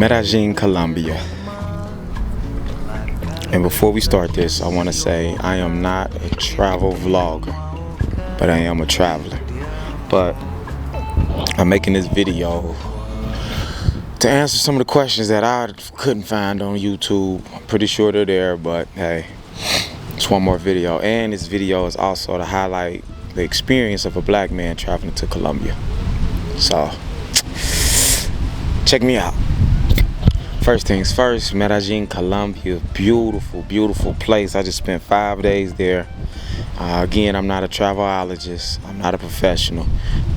Medellin, Colombia. And before we start this, I want to say I am not a travel vlogger, but I am a traveler. But I'm making this video to answer some of the questions that I couldn't find on YouTube. I'm pretty sure they're there, but hey, it's one more video. And this video is also to highlight the experience of a black man traveling to Colombia. So, check me out. First things first, Medellin, Colombia, beautiful, beautiful place. I just spent 5 days there. Again, I'm not a travelologist, I'm not a professional,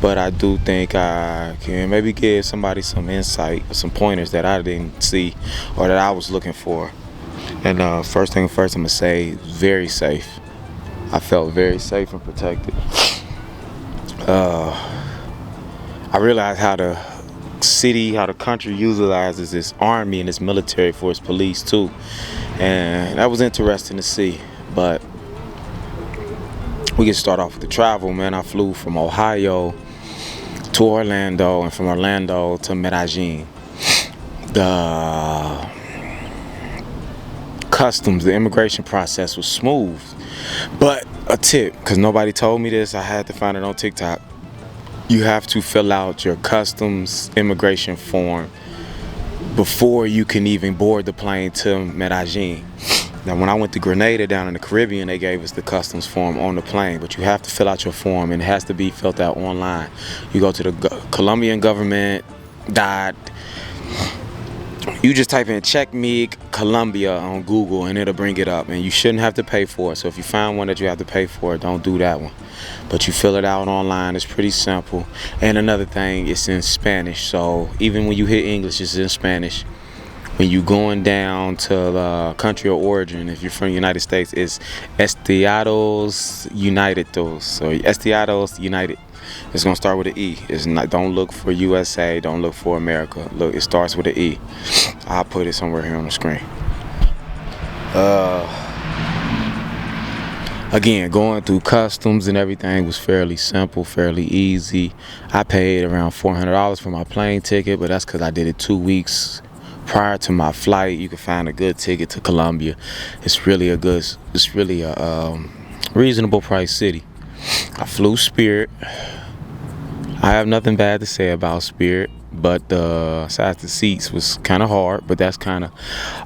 but I do think I can maybe give somebody some insight, some pointers that I didn't see or that I was looking for. And first thing first, I'm gonna say, very safe. I felt very safe and protected. I realized how the city, how the country utilizes its army and its military for its police too, and that was interesting to see. But we can start off with the travel, man. I flew from Ohio to Orlando and from Orlando to Medellin. The customs, the immigration process was smooth, but a tip, because nobody told me this, I had to find it on TikTok. You have to fill out your customs immigration form before you can even board the plane to Medellin. Now, when I went to Grenada down in the Caribbean, they gave us the customs form on the plane, but you have to fill out your form, and it has to be filled out online. You go to the Colombian government you just type in "check me Colombia" on Google and it'll bring it up, and you shouldn't have to pay for it. So if you find one that you have to pay for, don't do that one. But you fill it out online. It's pretty simple. And another thing, it's in Spanish, so even when you hit English, it's in Spanish. When you going down to the country of origin, if you're from the United States, it's Estados Unidos. So Estados United. It's gonna start with an E. It's not. Don't look for USA. Don't look for America. Look, it starts with an E. I'll put it somewhere here on the screen. Again, going through customs and everything was fairly simple, fairly easy. I paid around $400 for my plane ticket, but that's because I did it 2 weeks prior to my flight. You can find a good ticket to Colombia. It's really a reasonable price city. I flew Spirit. I have nothing bad to say about Spirit, but besides the seats was kind of hard, but that's kind of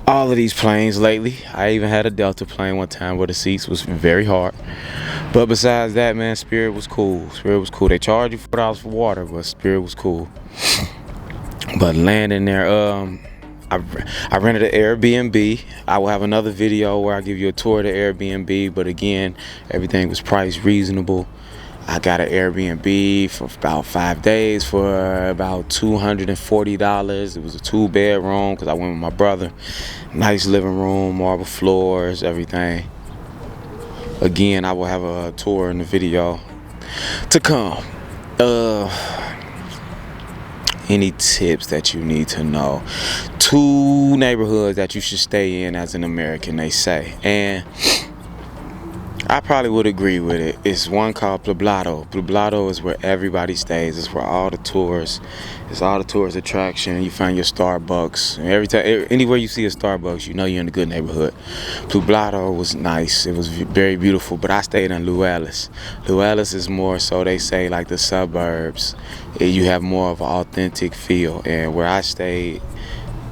all of these planes lately. I even had a Delta plane one time where the seats was very hard. But besides that, man, Spirit was cool. Spirit was cool. They charge you $4 for water, but Spirit was cool. But landing there, I rented an Airbnb. I will have another video where I give you a tour of the Airbnb, but again, everything was priced reasonable. I got an Airbnb for about 5 days for about $240. It was a 2-bedroom because I went with my brother. Nice living room, marble floors, everything. Again, I will have a tour in the video to come. Any tips that you need to know? 2 neighborhoods that you should stay in as an American, they say, and I probably would agree with it. It's one called Poblado. Poblado is where everybody stays. It's where all the tours, it's all the tourist attraction. You find your Starbucks. Every time, anywhere you see a Starbucks, you know you're in a good neighborhood. Poblado was nice. It was very beautiful, but I stayed in Luelas. Luelas is more so, they say, like the suburbs. You have more of an authentic feel. And where I stayed,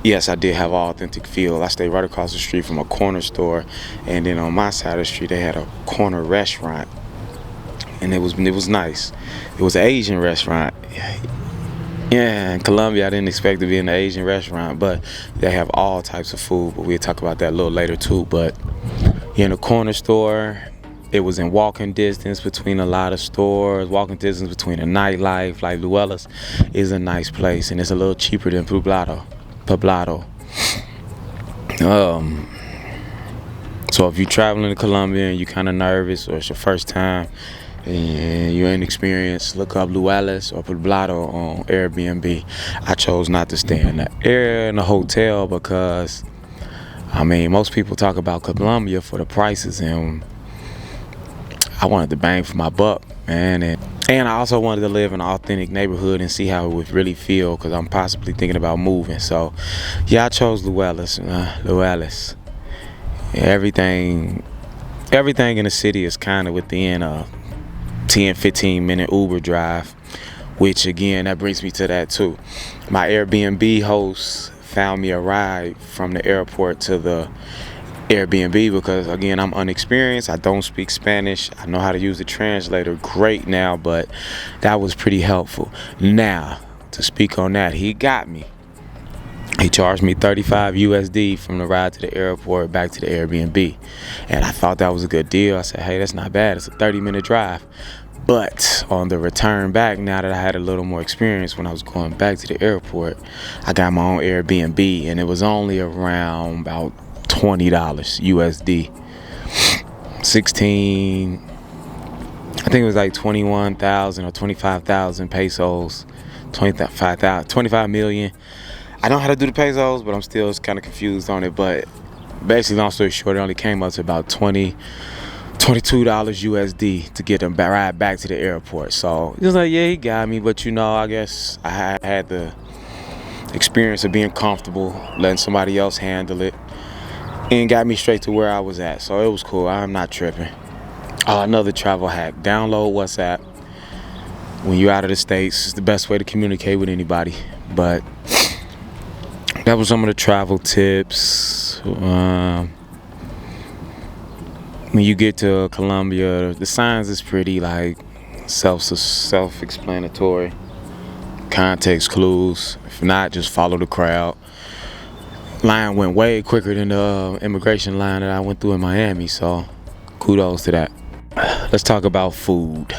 yes, I did have an authentic feel. I stayed right across the street from a corner store, and then on my side of the street they had a corner restaurant, and it was nice. It was an Asian restaurant. Yeah, in Colombia I didn't expect to be in an Asian restaurant, but they have all types of food. But we'll talk about that a little later too. But in the corner store, it was in walking distance between a lot of stores, walking distance between a nightlife. Like Luelas is a nice place, and it's a little cheaper than Poblado. So if you're traveling to Colombia and you're kind of nervous, or it's your first time and you're inexperienced, look up Luelas or Poblado on Airbnb. I chose not to stay in the hotel because, I mean, most people talk about Colombia for the prices, and I wanted to bang for my buck, man. And And I also wanted to live in an authentic neighborhood and see how it would really feel, because I'm possibly thinking about moving. So, yeah, I chose Luellis. Luellis. Everything in the city is kind of within a 10-15 minute Uber drive, which again, that brings me to that too. My Airbnb host found me a ride from the airport to the Airbnb because, again, I'm unexperienced. I don't speak Spanish. I know how to use the translator great now, but that was pretty helpful. Now, to speak on that, he got me. He charged me 35 USD from the ride to the airport back to the Airbnb. And I thought that was a good deal. I said, hey, that's not bad. It's a 30-minute drive. But on the return back, now that I had a little more experience when I was going back to the airport, I got my own Airbnb, and it was only around about $20 USD. 16, I think it was like 21,000 or 25,000 pesos. 25 million. I don't know how to do the pesos, but I'm still kind of confused on it. But basically, long story short, it only came up to about $22 USD to get them ride back to the airport. So he was like, yeah, he got me. But, I guess I had the experience of being comfortable, letting somebody else handle it, and got me straight to where I was at. So it was cool. I'm not tripping. Another travel hack. Download WhatsApp. When you're out of the States, it's the best way to communicate with anybody. But that was some of the travel tips. When you get to Colombia, the signs is pretty like self-explanatory. Context clues. If not, just follow the crowd. Line went way quicker than the immigration line that I went through in Miami, so kudos to that. Let's talk about food.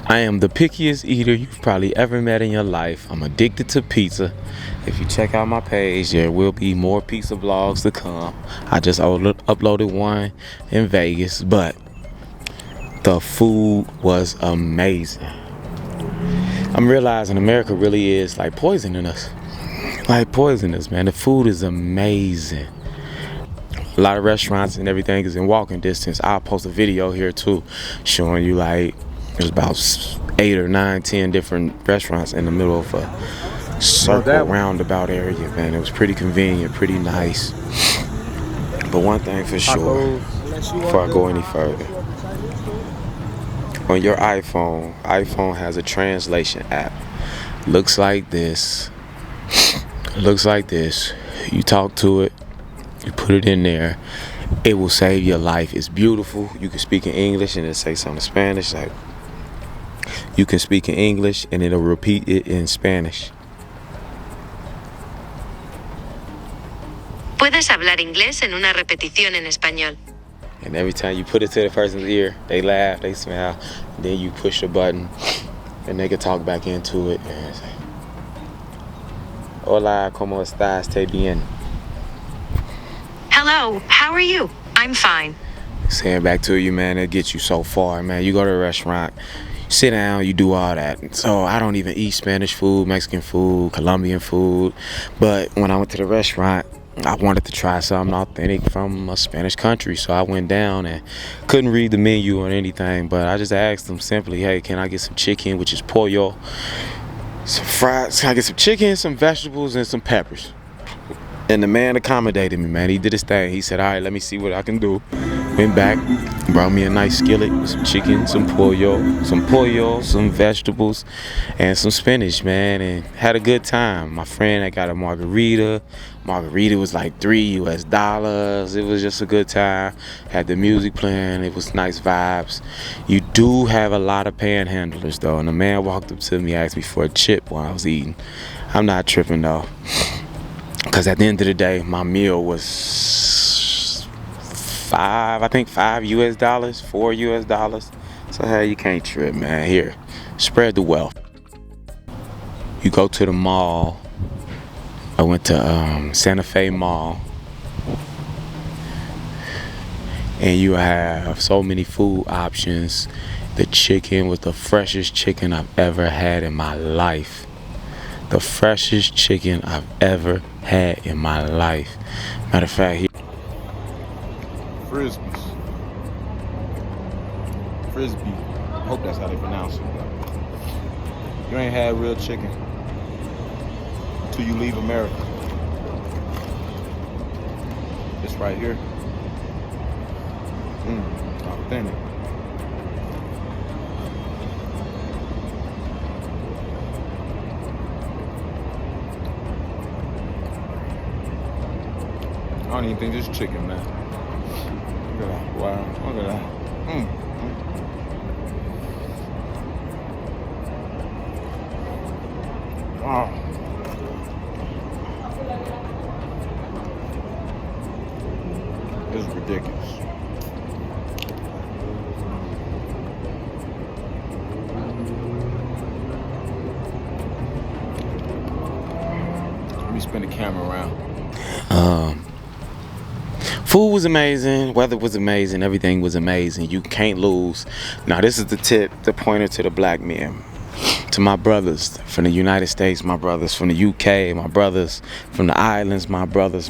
I am the pickiest eater you've probably ever met in your life. I'm addicted to pizza. If you check out my page, there will be more pizza vlogs to come. I just uploaded one in Vegas, but the food was amazing. I'm realizing America really is like poisoning us. Like poisonous, man. The food is amazing. A lot of restaurants and everything is in walking distance. I'll post a video here too, showing you like there's about 8 or 9, 10 different restaurants in the middle of a circle roundabout area, man. It was pretty convenient, pretty nice. But one thing for sure, before I go any further, on your iPhone has a translation app. Looks like this. You talk to it, you put it in there, it will save your life. It's beautiful. You can speak in English and it'll say something in Spanish. Like, you can speak in English and it'll repeat it in Spanish. Puedes hablar inglés en una repetición en español. And every time you put it to the person's ear, they laugh, they smile. Then you push the button and they can talk back into it and say, hola, ¿cómo estás? ¿Te bien? Hello, how are you? I'm fine. Saying back to you, man, it gets you so far, man. You go to a restaurant, sit down, you do all that. So I don't even eat Spanish food, Mexican food, Colombian food. But when I went to the restaurant, I wanted to try something authentic from a Spanish country. So I went down and couldn't read the menu or anything. But I just asked them simply, hey, can I get some chicken, which is pollo, some fries? Can I get some chicken, some vegetables, and some peppers? And the man accommodated me, man. He did his thing. He said, all right, let me see what I can do. Went back, brought me a nice skillet with some chicken, some pollo, some vegetables, and some spinach, man, and had a good time. My friend, I got a margarita. Margarita was like $3. It was just a good time. Had the music playing. It was nice vibes. You do have a lot of panhandlers, though, and the man walked up to me, asked me for a chip while I was eating. I'm not tripping, though. Because at the end of the day, my meal was $5 US, $4 US. So, hey, you can't trip, man. Here, spread the wealth. You go to the mall. I went to Santa Fe Mall. And you have so many food options. The chicken was the freshest chicken I've ever had in my life. The freshest chicken I've ever had in my life. Matter of fact, Frisbee. I hope that's how they pronounce it. You ain't had real chicken until you leave America. It's right here. Authentic. I don't even think this is chicken, man. Look at that. Wow. Look at that. Wow. This is ridiculous. Let me spin the camera around. Food was amazing, weather was amazing, everything was amazing. You can't lose. Now this is the tip, the pointer to the black men. To my brothers from the United States, my brothers from the UK, my brothers from the islands, my brothers.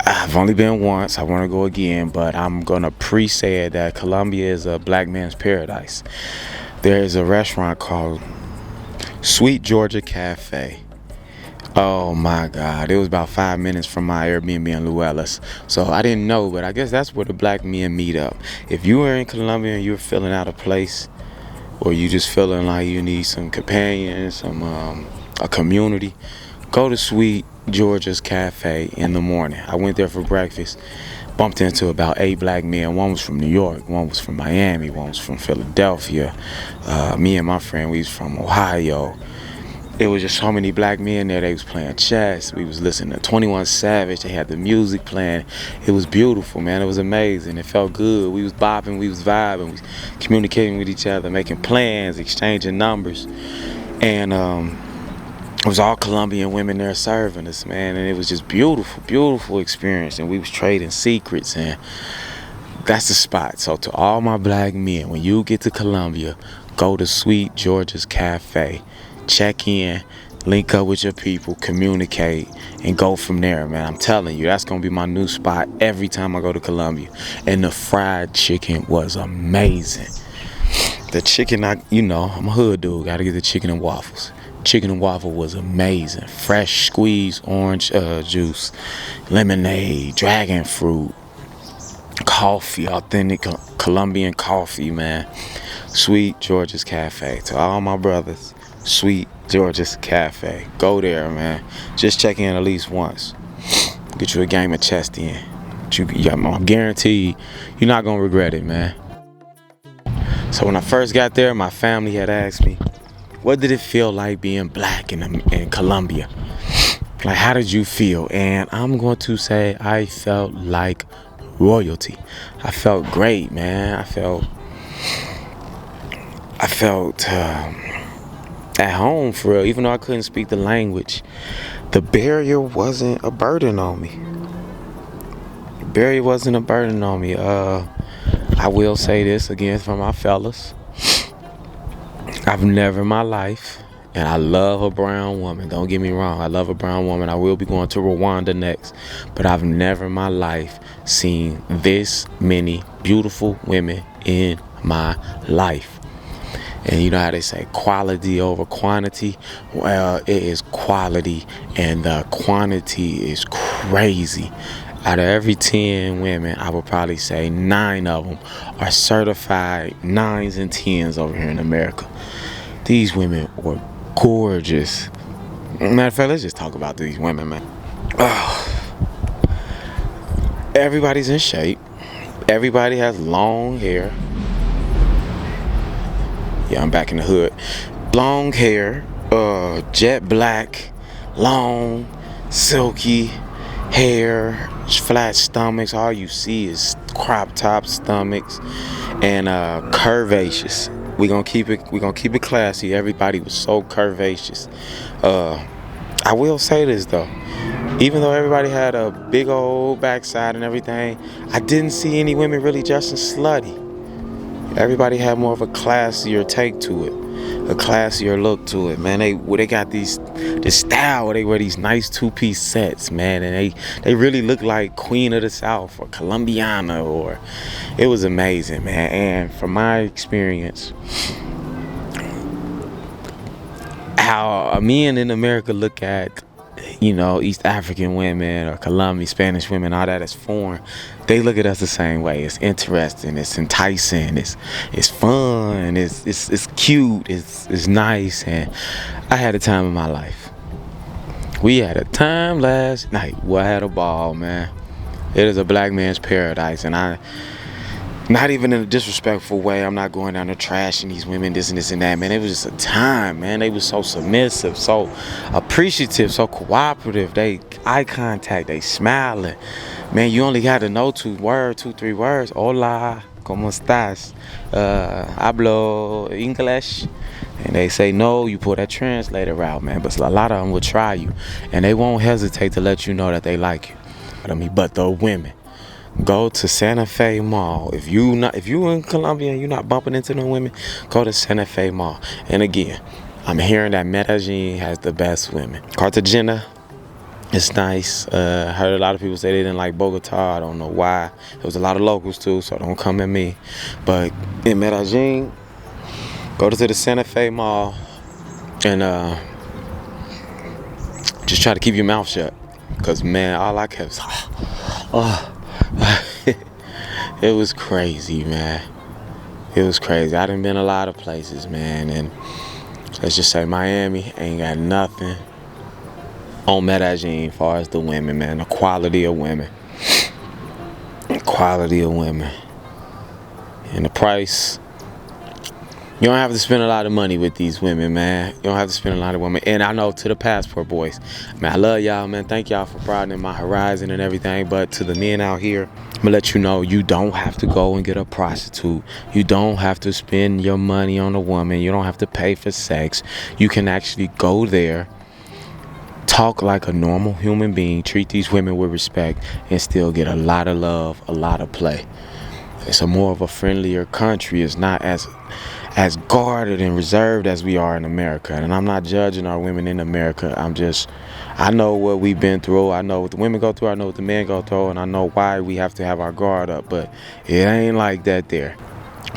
I've only been once, I want to go again, but I'm going to pre-say it that Colombia is a black man's paradise. There is a restaurant called Sweet Georgia Cafe. Oh my God, it was about 5 minutes from my Airbnb in Luellas. So I didn't know, but I guess that's where the black men meet up. If you were in Colombia and you're feeling out of place, or you just feeling like you need some companions, a community, go to Sweet Georgia's Cafe in the morning. I went there for breakfast, bumped into about 8 black men. One was from New York, one was from Miami, one was from Philadelphia. Me and my friend, we was from Ohio. It was just so many black men there. They was playing chess. We was listening to 21 Savage. They had the music playing. It was beautiful, man. It was amazing. It felt good. We was bopping, we was vibing, we was communicating with each other, making plans, exchanging numbers. And it was all Colombian women there serving us, man. And it was just beautiful, beautiful experience. And we was trading secrets, and that's the spot. So to all my black men, when you get to Colombia, go to Sweet Georgia's Cafe. Check in, link up with your people, communicate, and go from there, man. I'm telling you, that's gonna be my new spot every time I go to Colombia. And the fried chicken was amazing. The chicken, I'm a hood dude, gotta get the chicken and waffles. Chicken and waffle was amazing. Fresh squeezed orange juice, lemonade, dragon fruit, coffee, authentic Colombian coffee, man. Sweet Georgia's Cafe. To all my brothers, Sweet Georgia's Cafe. Go there, man. Just check in at least once. Get you a game of chess in. I'm guaranteed you're not going to regret it, man. So when I first got there, my family had asked me, what did it feel like being black in Colombia? Like, how did you feel? And I'm going to say I felt like royalty. I felt great, man. I felt at home, for real. Even though I couldn't speak the language, the barrier wasn't a burden on me. I will say this again for my fellas. I've never in my life, and I love a brown woman, don't get me wrong, I love a brown woman. I will be going to Rwanda next, but I've never in my life seen this many beautiful women in my life. And you know how they say quality over quantity? Well, it is quality, and the quantity is crazy. Out of every 10 women, I would probably say 9 of them are certified 9s and 10s over here in America. These women were gorgeous. Matter of fact, let's just talk about these women, man. Everybody's in shape. Everybody has long hair. Yeah, I'm back in the hood. Long hair, jet black, long, silky hair, flat stomachs. All you see is crop top stomachs and curvaceous. We're gonna keep it classy. Everybody was so curvaceous. I will say this though. Even though everybody had a big old backside and everything, I didn't see any women really dressing slutty. Everybody had more of a classier take to it, a classier look to it, man. They got this style where they wear these nice two-piece sets, man, and they really look like Queen of the South or Colombiana, or it was amazing, man. And from my experience, how men in America look at, East African women or Colombian, Spanish women, all that is foreign. They look at us the same way. It's interesting, it's enticing, it's fun, it's cute, it's nice, and I had a time of my life. We had a time last night. Well, I had a ball, man. It is a black man's paradise, and not even in a disrespectful way. I'm not going down there trashing these women, this and this and that, man. It was just a time, man. They was so submissive, so appreciative, so cooperative. They eye contact, they smiling. Man, you only got to know two, three words. Hola, ¿cómo estás? Hablo English. And they say no, you pull that translator out, man. But a lot of them will try you, and they won't hesitate to let you know that they like you. But the women. Go to Santa Fe Mall. If you in Colombia and you're not bumping into no women, go to Santa Fe Mall. And again, I'm hearing that Medellin has the best women. Cartagena, it's nice. I heard a lot of people say they didn't like Bogota. I don't know why. There was a lot of locals too, so don't come at me. But in Medellin, go to the Santa Fe Mall and just try to keep your mouth shut. Cause man, all I kept was it was crazy, man. It was crazy. I done been a lot of places, man, and let's just say Miami ain't got nothing on Medellin as far as the women, man. The quality of women. Quality of women. And the price. You don't have to spend a lot of money with these women, man. You don't have to spend a lot of women. And I know to the passport boys, man, I love y'all, man. Thank y'all for broadening my horizon and everything. But to the men out here, I'm gonna let you know, you don't have to go and get a prostitute. You don't have to spend your money on a woman. You don't have to pay for sex. You can actually go there, talk like a normal human being, treat these women with respect, and still get a lot of love, a lot of play. It's a more of a friendlier country. It's not as guarded and reserved as we are in America. And I'm not judging our women in America. I know what we've been through. I know what the women go through. I know what the men go through. And I know why we have to have our guard up. But it ain't like that there.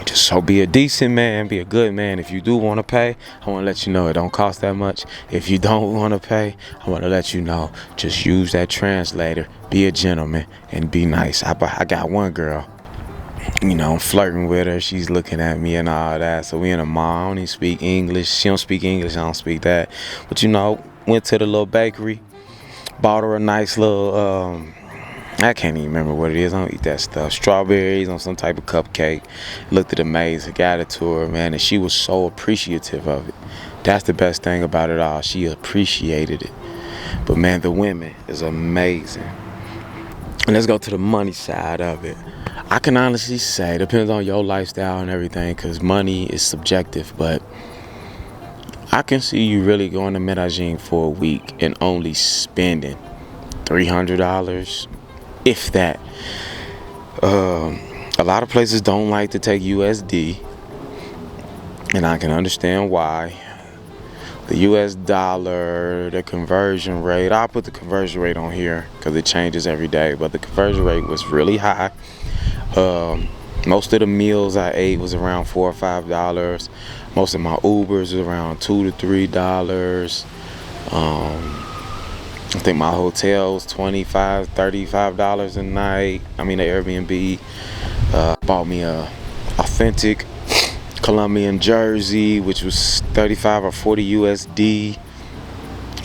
Just so be a decent man, be a good man. If you do want to pay, I want to let you know it don't cost that much. If you don't want to pay, I want to let you know, just use that translator, be a gentleman, and be nice. I got one girl, I'm flirting with her. She's looking at me and all that. So we in a mall. I don't even speak English. She don't speak English. I don't speak that. But went to the little bakery, bought her a nice little, I can't even remember what it is. I don't eat that stuff. Strawberries on some type of cupcake. Looked at amazing. Got it to her, man. And she was so appreciative of it. That's the best thing about it all. She appreciated it. But man, the women is amazing. And let's go to the money side of it. I can honestly say, it depends on your lifestyle and everything, because money is subjective, but I can see you really going to Medellin for a week and only spending $300, if that. A lot of places don't like to take USD, and I can understand why. The US dollar, the conversion rate, I'll put the conversion rate on here because it changes every day, but the conversion rate was really high. Most of the meals I ate was around $4 or $5. Most of my Ubers was around $2 to $3. I think my hotel was $25, $35 a night. The Airbnb. Bought me a authentic Colombian jersey, which was 35 or 40 USD.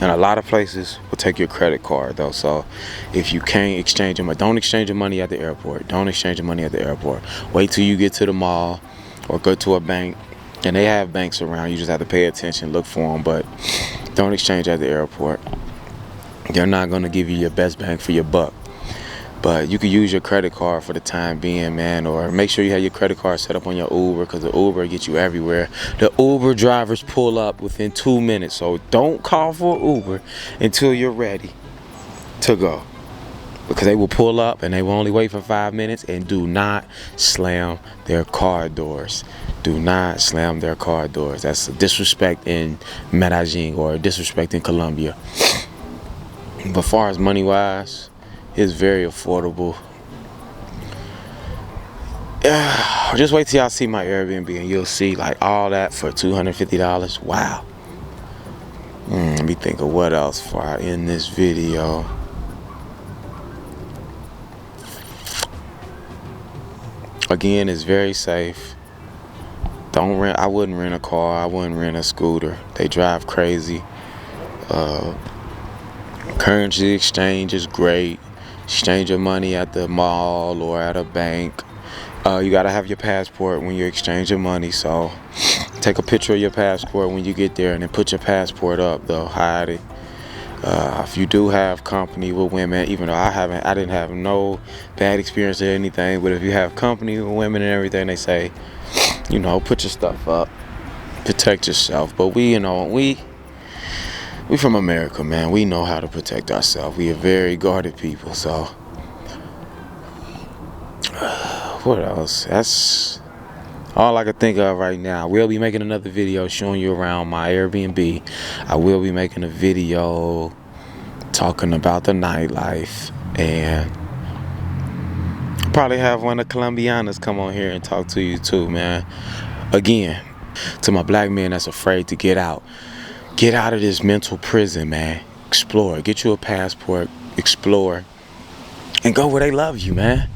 And a lot of places will take your credit card though. So if you can't exchange your money, don't exchange your money at the airport. Don't exchange your money at the airport. Wait till you get to the mall or go to a bank. And they have banks around. You just have to pay attention, look for them. But don't exchange at the airport. They're not going to give you your best bang for your buck. But you can use your credit card for the time being, man, or make sure you have your credit card set up on your Uber, because the Uber gets you everywhere. The Uber drivers pull up within 2 minutes, so don't call for Uber until you're ready to go. because they will pull up and they will only wait for 5 minutes. And do not slam their car doors. Do not slam their car doors. That's a disrespect in Medellin, or a disrespect in Colombia. But as far as money wise, it's very affordable. Just wait till y'all see my Airbnb and you'll see like all that for $250. Wow. Let me think of what else before I end this video. Again, it's very safe. Don't rent. I wouldn't rent a car. I wouldn't rent a scooter. They drive crazy. Currency exchange is great. Exchange your money at the mall or at a bank. You gotta have your passport when you exchange your money. So take a picture of your passport when you get there, and then put your passport up. They'll hide it. If you do have company with women, even though I didn't have no bad experience or anything, but if you have company with women and everything, they say, you know, put your stuff up, protect yourself. But we from America, man. We know how to protect ourselves. We are very guarded people. So what else? That's all I can think of right now. We'll be making another video showing you around my Airbnb. I will be making a video talking about the nightlife, and probably have one of the Colombianas come on here and talk to you too, man. Again, to my black men that's afraid to get out of this mental prison, man. Explore. Get you a passport. Explore. And go where they love you, man.